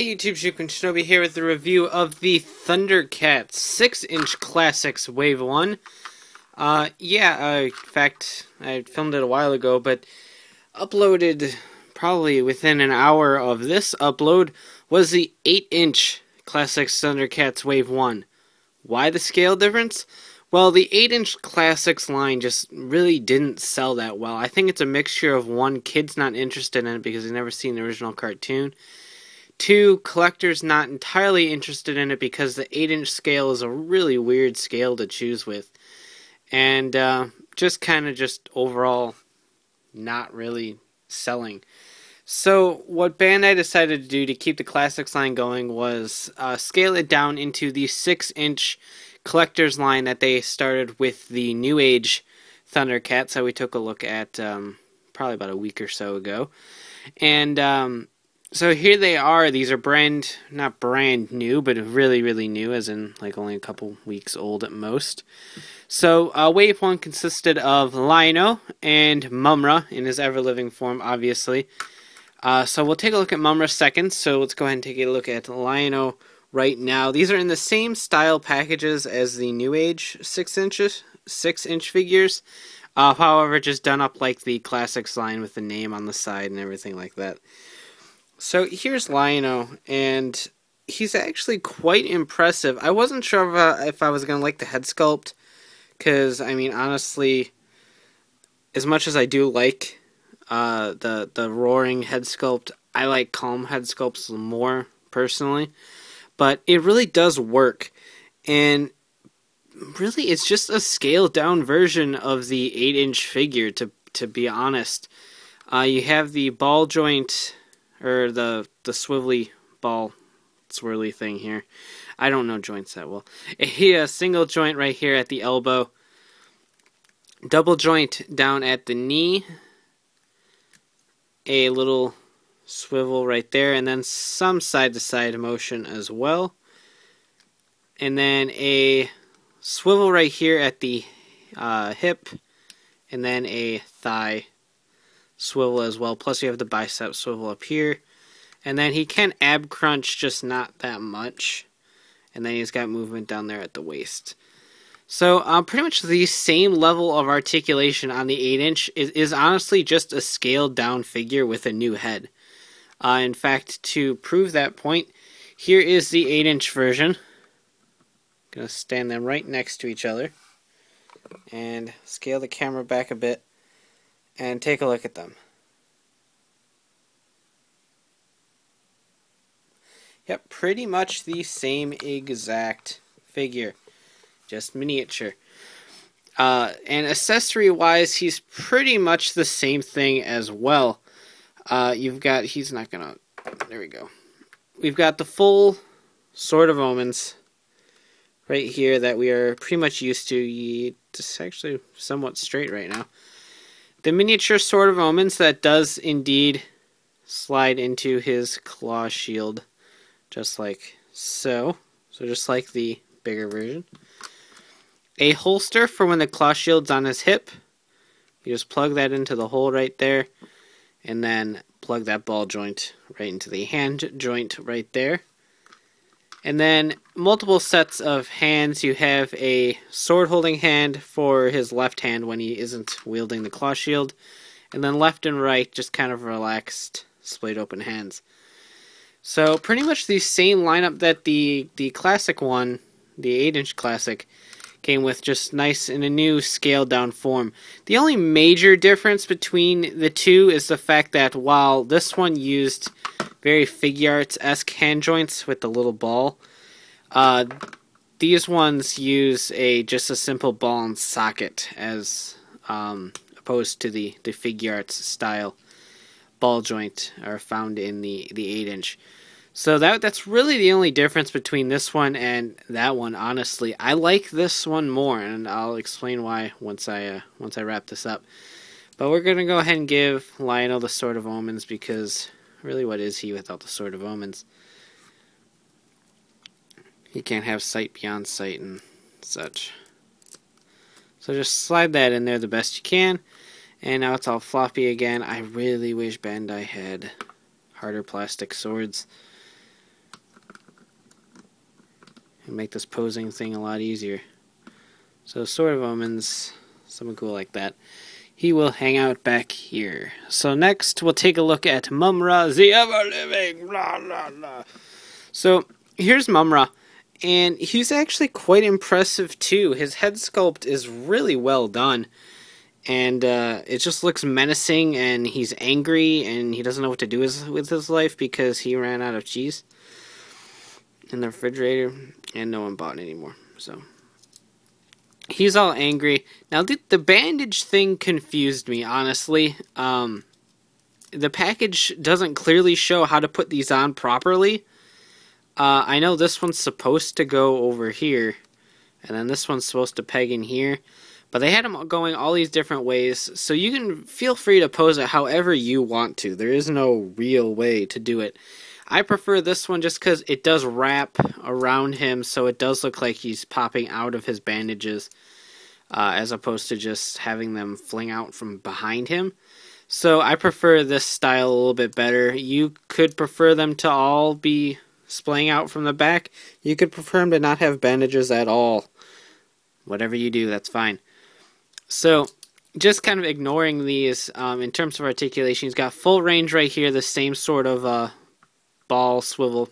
Hey YouTube, Shukun Shinobi here with the review of the Thundercats 6-inch Classics Wave 1. In fact, I filmed it a while ago, but uploaded probably within an hour of this upload was the 8-inch Classics Thundercats Wave 1. Why the scale difference? Well, the 8-inch Classics line just really didn't sell that well. I think it's a mixture of, one, kids not interested in it because they've never seen the original cartoon. Two, collectors not entirely interested in it because the 8-inch scale is a really weird scale to choose with. And just overall not really selling. So what Bandai decided to do to keep the Classics line going was scale it down into the 6-inch collector's line that they started with the New Age Thundercats that we took a look at probably about a week or so ago. And so here they are. These are not brand new, but really new, as in like only a couple weeks old at most. So Wave 1 consisted of LionO and Mumm-Ra in his ever-living form, obviously. So we'll take a look at Mumm-Ra second, so let's go ahead and take a look at LionO right now. These are in the same style packages as the New Age 6-inch figures, however just done up like the Classics line with the name on the side and everything like that. So here's LionO, and he's actually quite impressive. I wasn't sure if I was going to like the head sculpt, because, I mean, honestly, as much as I do like the roaring head sculpt, I like calm head sculpts more, personally. But it really does work, and really it's just a scaled-down version of the 8-inch figure, to be honest. You have the ball joint, or the swivelly ball swirly thing here. I don't know joints that well. A single joint right here at the elbow. Double joint down at the knee. A little swivel right there. And then some side-to-side motion as well. And then a swivel right here at the hip. And then a thigh swivel as well. Plus you have the bicep swivel up here. And then he can ab crunch, just not that much. And then he's got movement down there at the waist. So pretty much the same level of articulation on the 8-inch is honestly just a scaled down figure with a new head. In fact, to prove that point, here is the 8-inch version. I'm going to stand them right next to each other. And scale the camera back a bit. And take a look at them. Yep, pretty much the same exact figure. Just miniature. And accessory-wise, he's pretty much the same thing as well. You've got, there we go. We've got the full Sword of Omens right here that we are pretty much used to. It's actually somewhat straight right now. The miniature Sword of Omens that does indeed slide into his claw shield, just like so. So just like the bigger version. A holster for when the claw shield's on his hip. You just plug that into the hole right there, and then plug that ball joint right into the hand joint right there. And then multiple sets of hands. You have a sword-holding hand for his left hand when he isn't wielding the claw shield. And then left and right, just kind of relaxed, splayed-open hands. So pretty much the same lineup that the classic one, the 8-inch classic, came with, just nice in a new scaled-down form. The only major difference between the two is the fact that while this one used very figure arts-esque hand joints with the little ball, these ones use just a simple ball and socket, as opposed to the figure arts style ball joint are found in the 8-inch. So that's really the only difference between this one and that one. Honestly, I like this one more, and I'll explain why once I wrap this up. But we're gonna go ahead and give LionO the Sword of Omens, because really, what is he without the Sword of Omens? He can't have sight beyond sight and such. So just slide that in there the best you can. And now it's all floppy again. I really wish Bandai had harder plastic swords. and make this posing thing a lot easier. So Sword of Omens, something cool like that. He will hang out back here. So next we'll take a look at Mumm-Ra, the ever-living, blah, blah, blah. So here's Mumm-Ra, and he's actually quite impressive too. His head sculpt is really well done, and it just looks menacing, and he's angry, and he doesn't know what to do with his life because he ran out of cheese in the refrigerator, and no one bought it anymore. So he's all angry. Now, the bandage thing confused me, honestly. The package doesn't clearly show how to put these on properly. I know this one's supposed to go over here, and then this one's supposed to peg in here. But they had them going all these different ways, so you can feel free to pose it however you want to. There is no real way to do it. I prefer this one just because it does wrap around him, so it does look like he's popping out of his bandages, as opposed to just having them fling out from behind him. So I prefer this style a little bit better. You could prefer them to all be splaying out from the back. You could prefer them to not have bandages at all. Whatever you do, that's fine. So just kind of ignoring these in terms of articulation, he's got full range right here, the same sort of ball swivel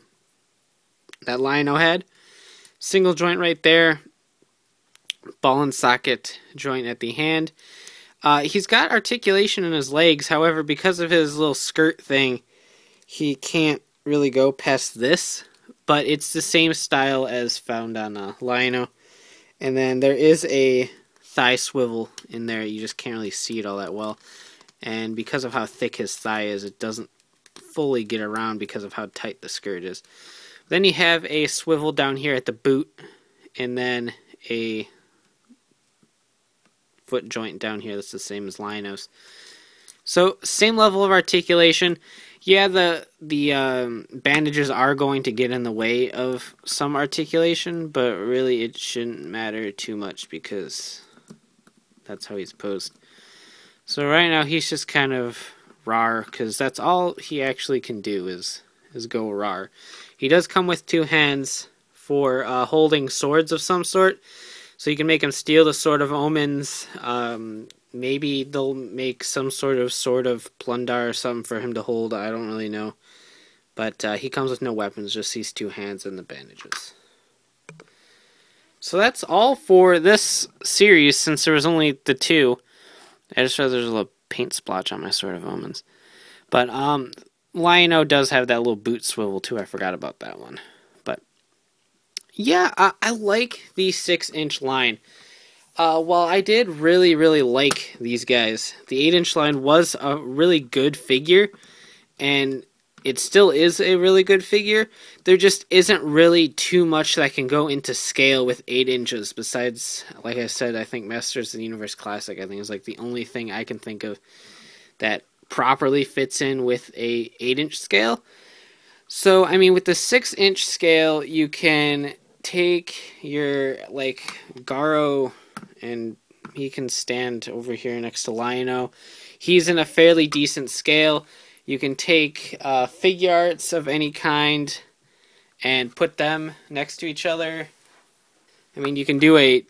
that LionO had. Single joint right there. Ball and socket joint at the hand. He's got articulation in his legs. However, because of his little skirt thing, he can't really go past this. But it's the same style as found on LionO. And then there is a thigh swivel in there. You just can't really see it all that well. And because of how thick his thigh is, it doesn't fully get around because of how tight the skirt is. Then you have a swivel down here at the boot, and then a foot joint down here that's the same as LionO's. So same level of articulation. Yeah, the bandages are going to get in the way of some articulation, but really it shouldn't matter too much because that's how he's posed. So right now he's just kind of rar, because that's all he actually can do is go rar. He does come with two hands for holding swords of some sort, so you can make him steal the Sword of Omens. Maybe they'll make some sort of Sword of Plundar or something for him to hold. I don't really know. But he comes with no weapons, just these two hands and the bandages. So that's all for this series, since there was only the two. I just realized there's a little paint splotch on my Sword of Omens. But LionO does have that little boot swivel too. I forgot about that one. But yeah, I like the 6-inch line. While I did really, really like these guys, the 8-inch line was a really good figure, and it still is a really good figure. There just isn't really too much that can go into scale with 8 inches, besides, like I said, I think Masters of the Universe Classic, I think, is like the only thing I can think of that properly fits in with a 8-inch scale. So, I mean, with the 6-inch scale, you can take your, like, Garo, and he can stand over here next to LionO. He's in a fairly decent scale. You can take figure arts of any kind and put them next to each other. I mean, you can do a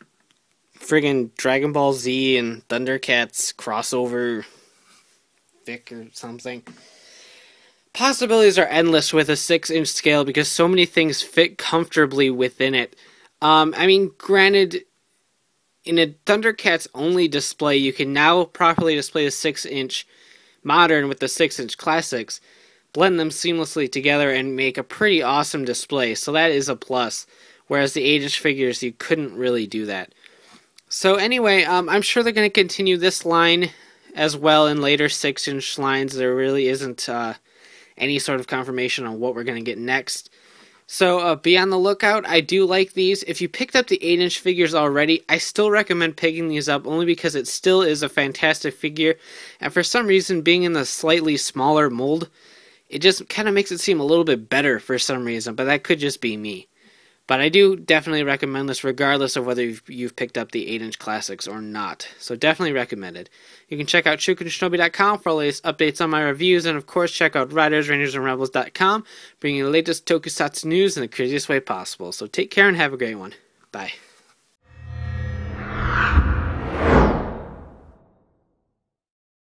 friggin' Dragon Ball Z and Thundercats crossover fic or something. Possibilities are endless with a 6-inch scale because so many things fit comfortably within it. I mean, granted, in a Thundercats only display, you can now properly display the 6-inch modern with the 6-inch classics, blend them seamlessly together, and make a pretty awesome display. So that is a plus. Whereas the 8-inch figures, you couldn't really do that. So anyway, I'm sure they're going to continue this line as well in later 6-inch lines. There really isn't any sort of confirmation on what we're going to get next. So be on the lookout. I do like these. If you picked up the 8-inch figures already, I still recommend picking these up only because it still is a fantastic figure. And for some reason, being in the slightly smaller mold, it just kind of makes it seem a little bit better for some reason. But that could just be me. But I do definitely recommend this regardless of whether you've picked up the 8-inch classics or not. So definitely recommend it. You can check out ShukenShinobi.com for all the latest updates on my reviews, and of course check out RidersRangersandRebels.com, bringing the latest tokusatsu news in the craziest way possible. So take care and have a great one. Bye.